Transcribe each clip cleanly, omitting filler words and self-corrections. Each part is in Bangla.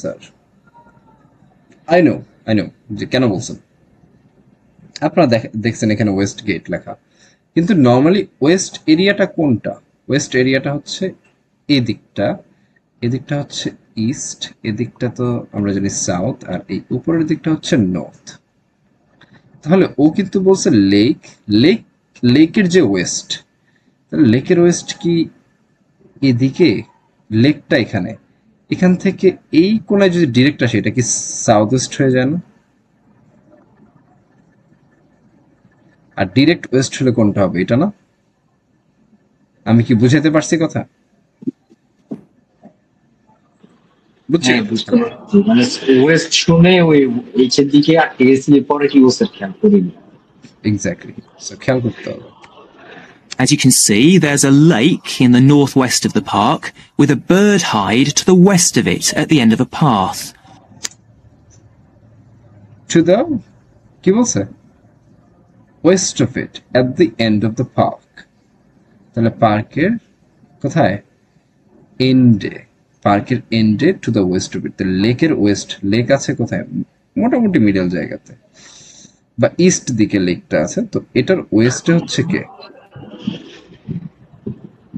স্যার আই নো যে কেন বলছেন। আপনারা দেখছেন এখানে ওয়েস্ট গেট লেখা, কিন্তু নর্মালি ওয়েস্ট এরিয়াটা কোনটা? ওয়েস্ট এরিয়াটা হচ্ছে এদিকটা, এদিকটা হচ্ছে ইস্ট, এদিকটা তো আমরা জানি সাউথ, আর এই উপরের দিকটা হচ্ছে নর্থ। তাহলে ও কিন্তু বলছে লেক, লেক, লেকের যে ওয়েস্ট, তাহলে লেকের ওয়েস্ট কি এদিকে? লেকটা এখানে, এখান থেকে এই কোনায় যদি ডিরেক্ট আসে এটা কি সাউথ ওয়েস্ট হয়ে যায় না? আর ডিরেক্ট ওয়েস্ট হলে কোনটা হবে? এটা না? আমি কি বুঝাতে পারছি কথা? বুঝছি। হ্যাঁ, বুঝতে পারছি। মানে ওয়েস্ট শুনে ওই এইচের দিকে আটকে গেছি, পরে কি বলছে খেয়াল করিনি। এক্স্যাক্টলি, সো খেয়াল করতে হবে। As you can see, there's a lake in the northwest of the park, with a bird hide to the west of it at the end of a path. To the, কি বলছে? West of it at the end of the park. তাহলে পার্কের কোথায়? এন্ডে, পার্কের এন্ডে to the west of it. লেকের ওয়েস্ট, লেক আছে কোথায়? মোটামুটি মিডল জায়গাতে, বা ইস্ট দিকে লেকটা আছে, তো এটার ওয়েস্টে হচ্ছে কে?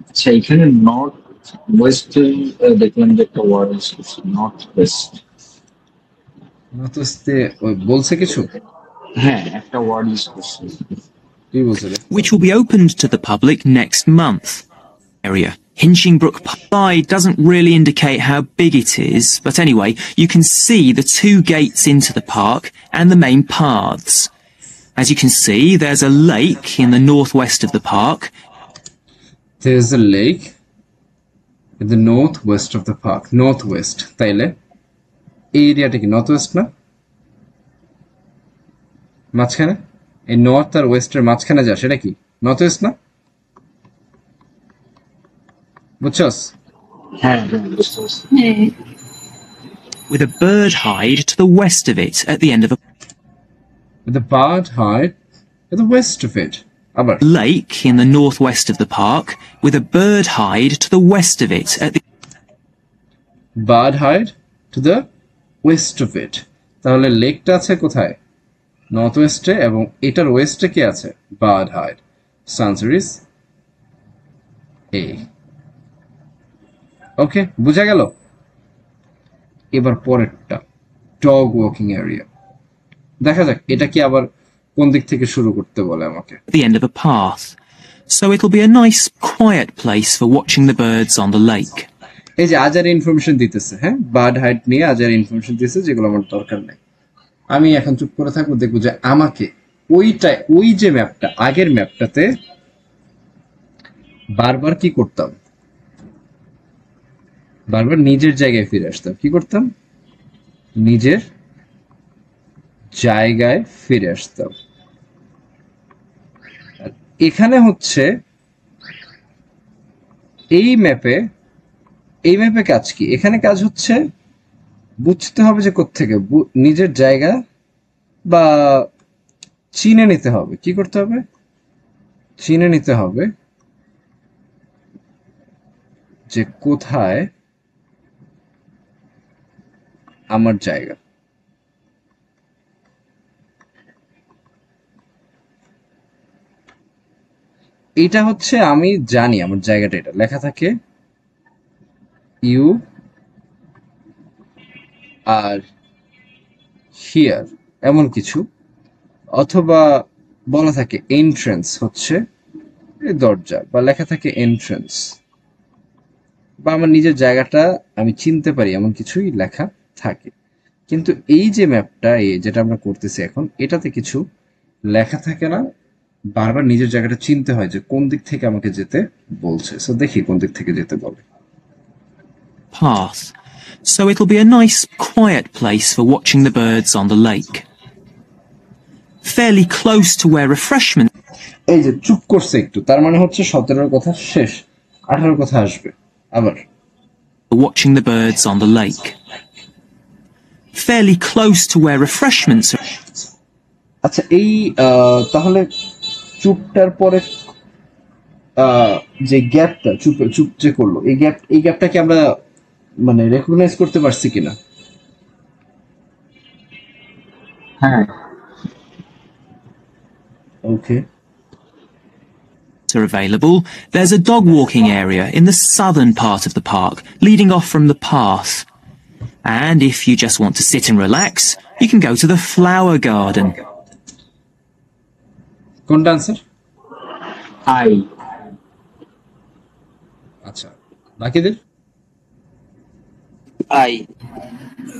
আচ্ছা, এখানে নর্থ ওয়েস্ট দেখলাম যে একটা ওয়ার্ড নর্থ ওয়েস্ট। নর্থ ওয়েস্টে বলছে কিছু? হ্যাঁ, একটা ওয়ার্ড ইউজ করছে। কি বলছে রে? Which will be opened to the public next month. Area. Hinchingbrook Side doesn't really indicate how big it is, but anyway, you can see the two gates into the park and the main paths. As you can see, there's a lake in the northwest of the park. There's a lake in the northwest of the park. Northwest, তাইলে এই এরিয়াটা কি নর্থ ওয়েস্ট না? মাঝখানে, এই নর্থ আর ওয়েস্টের মাঝখানে যা, সেটা কি নর্থ ওয়েস্ট না? বুঝছস? হ্যাঁ হ্যাঁ, বুঝতে পারছি। With a bird hide to the west of it at the end of a With the bird hide to the west of it. আবার lake in the northwest of the park, with a bird hide to the west of it at the bird hide to the west of it. তাহলে লেকটা আছে কোথায়? নর্থ ওয়েস্টে, এবং এটার ওয়েস্টে কি আছে? Bird hide. Answer is A. Okay, বুঝা গেল? এবার পরেরটা, ডগ ওয়াকিং এরিয়া। দেখা যাক এটা কি আবার কোন দিক থেকে শুরু করতে বলে আমাকে। end of a path. So it'll be a nice, quiet place for watching the birds on the lake. এই যে আজার ইনফরমেশন দিতেছে, হ্যাঁ, বার্ড হাইড নিয়ে আজার ইনফরমেশন দিতেছে, যেগুলো আমার দরকার নেই। আমি এখন চুপ করে থাকবো, দেখবো যে আমাকে ওইটাই, ওই যে ম্যাপটা, আগের ম্যাপটাতে বারবার কি করতাম? বারবার নিজের জায়গায় ফিরে আসতাম। কি করতাম? নিজের জায়গায় ফিরে আসতাম। এখানে হচ্ছে এই ম্যাপে, এই ম্যাপে কাজ কি? এখানে কাজ হচ্ছে বুঝতে হবে যে কোত্থেকে নিজের জায়গা, বা চিনে নিতে হবে। কি করতে হবে? চিনে নিতে হবে যে কোথায় আমার জায়গা। এটা হচ্ছে, আমি জানি আমার জায়গাটা, এটা লেখা থাকে ইউ আর হিয়ার, এমন কিছু, অথবা বলা থাকে এন্ট্রেন্স হচ্ছে দরজা, বা লেখা থাকে এন্ট্রেন্স, বা আমার নিজের জায়গাটা আমি চিনতে পারি এমন কিছুই লেখা থাকে। কিন্তু এই যে ম্যাপটা, যেটা আমরা করতেছি এখন, এটাতে কিছু লেখা থাকে না, বারবার নিজের জায়গাটা চিনতে হয় যে কোন দিক থেকে আমাকে যেতে বলছে। সো দেখি কোন দিক থেকে যেতে বলে। Path. So it'll be a nice, quiet place for watching the birds on the lake. Fairly close to where refreshment. এই যে চুপ করছে একটু, তার মানে হচ্ছে 17 কথা শেষ, 18 কথা আসবে আবার। Watching the birds on the lake. Fairly close to where refreshments are. আচ্ছা, এই তাহলে চুপটার পরে যে গ্যাপটা, চুপ চুপ যে করলো, এই গ্যাপটা কি আমরা মানে রেকগনাইজ করতে পারছি কিনা? হ্যাঁ, ওকে, are available, there's a dog walking area in the southern part of the park, leading off from the path. And if you just want to sit and relax, you can go to the flower garden. কোনটা আনসার? আই। আচ্ছা, বাকিদের আই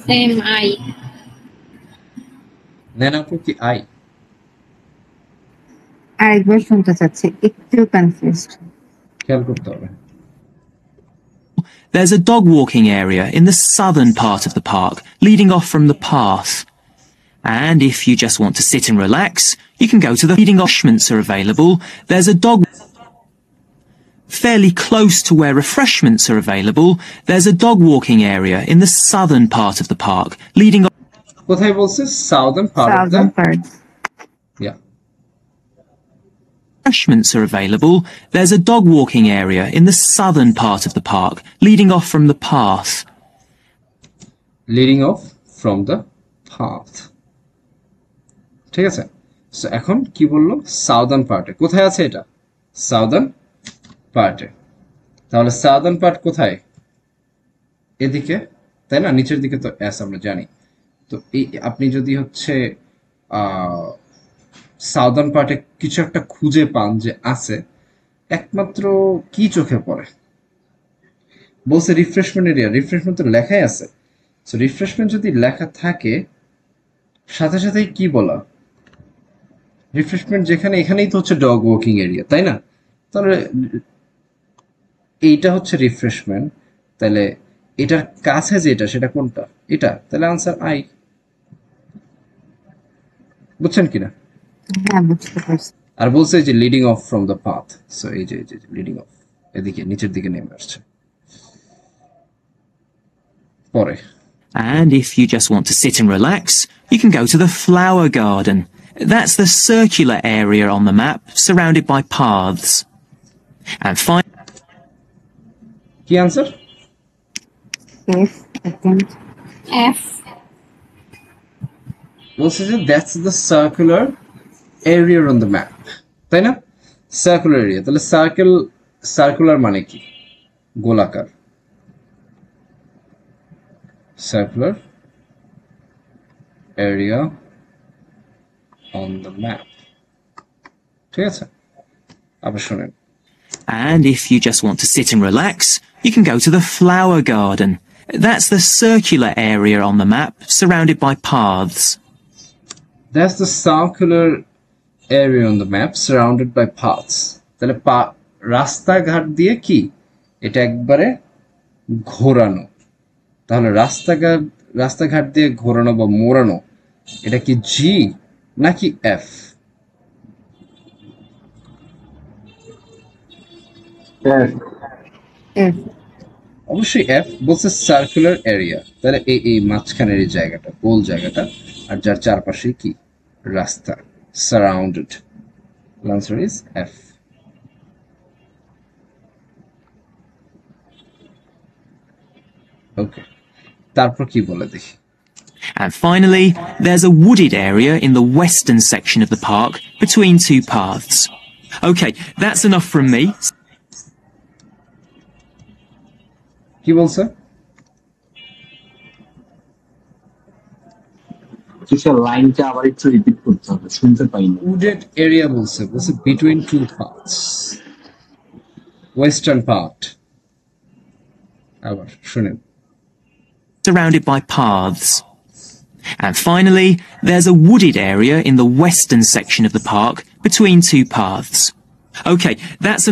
সেম আই। নেন আপু কি আই? আরেকবার শুনতে চাচ্ছি, একটু কনফিউজড। খেয়াল করতে হবে। There's a dog walking area in the southern part of the park, leading off from the path. And if you just want to sit and relax, you can go to the feeding refreshments are available. There's a dog fairly close to where refreshments are available. There's a dog walking area in the southern part of the park, leading off. কোথায় বলছে? Southern part of the, southern part. Yeah, Refreshments are available. There's a dog walking area in the southern part of the park, leading off from the path. Leading of from the path. ঠিক আছে, সো এখন কি বললো? সাউদার্ন পার্টে। কোথায় আছে এটা? সাউদার্ন পার্টে। তাহলে সাউদার্ন পার্ট কোথায়? এদিকে, তাই না? নিচের দিকে তো এস আমরা জানি। তো এই আপনি যদি হচ্ছে সাউদার্ন পার্টে কিছু একটা খুঁজে পান যে আছে, একমাত্র কি চোখে পড়ে? বলছে রিফ্রেশমেন্ট এরিয়া। রিফ্রেশমেন্ট তো লেখাই আছে। সো রিফ্রেশমেন্ট যদি লেখা থাকে, সাথে সাথেই কি বলা? রিফ্রেশমেন্ট যেখানে, এখানেই তো হচ্ছে ডগ ওয়াকিং এরিয়া, তাই না? তাহলে এইটা হচ্ছে রিফ্রেশমেন্ট। তাহলে এটার কাছে যেটা, সেটা কোনটা? এটা। তাহলে আনসার আই। বুঝছেন কিনা? হ্যাঁ, বুঝতে পারছি। আর বলছে যে leading of from the path. So এই যে লিডিং অফ এদিকে নিচের দিকে নেমে আসছে। পরে And if you just want to sit and relax, you can go to the flower garden. That's the circular area on the map, surrounded by paths. And finally, কি আনসার? F, attempt. এফ। বলছে যে that's the circular area on the map, তাই না? Circular area. তাহলে সার্কুলার মানে কি? গোলাকার। Circular area on the map. ঠিক আছে, আবার শোনেন। and if you just want to sit and relax, you can go to the flower garden. That's the circular area on the map, surrounded by paths. That's the circular area on the map surrounded by paths. তাহলে রাস্তাঘাট দিয়ে কি এটা একবারে ঘোরানো। তাহলে রাস্তাঘাট দিয়ে ঘোরানো বা মোড়ানো, এটা কি জি নাকি এফ? এফ। অবশ্যই এফ। বলছে সার্কুলার এরিয়া, তাহলে এই মাঝখানের এই জায়গাটা, গোল জায়গাটা, আর যার চারপাশে কি রাস্তা, surrounded. Answer is F. Okay, তারপর কি বলে দেখি। And finally, there's a wooded area in the western section of the park between two paths. Okay, that's enough from me. কি বলছে? লাইনটা আবার একটু রিপিট করতে হবে, শুনতে পাইনি। উডেড এরিয়া বলছে between two parts, western part. আবার শুনেন। Surrounded by paths. And finally, there's a wooded area in the western section of the park between two paths. Okay, that's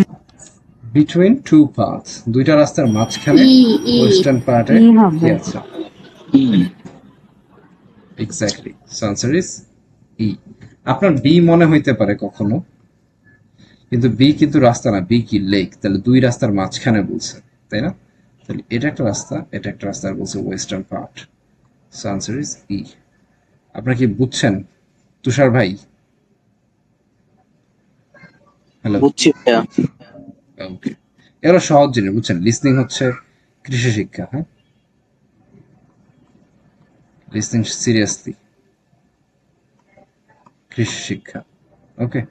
between two parts, দুইটা রাস্তার মাঝখানে ওয়েস্টার্ন পার্টে ই হবে। কি আছে? Exactly, answer is E. আপনার বি মনে হইতে পারে কখনো, কিন্তু বি কিন্তু রাস্তা না, বি কি লেক। তাহলে দুই রাস্তার মাঝখানে বলছে, তাই না? তাহলে এটা একটা রাস্তা, এটা একটা রাস্তা, আর বলছে western part. So answer is E. আপনারা কি বুঝছেন তুষার ভাই? হ্যালো, বুঝছি ভাইয়া। ওকে, এগুলো সহজ জিনিস, বুঝছেন? লিসনিং হচ্ছে কৃষি শিক্ষা। হ্যাঁ, লিসনিং সিরিয়াসলি। কৃষি শিক্ষা। ওকে।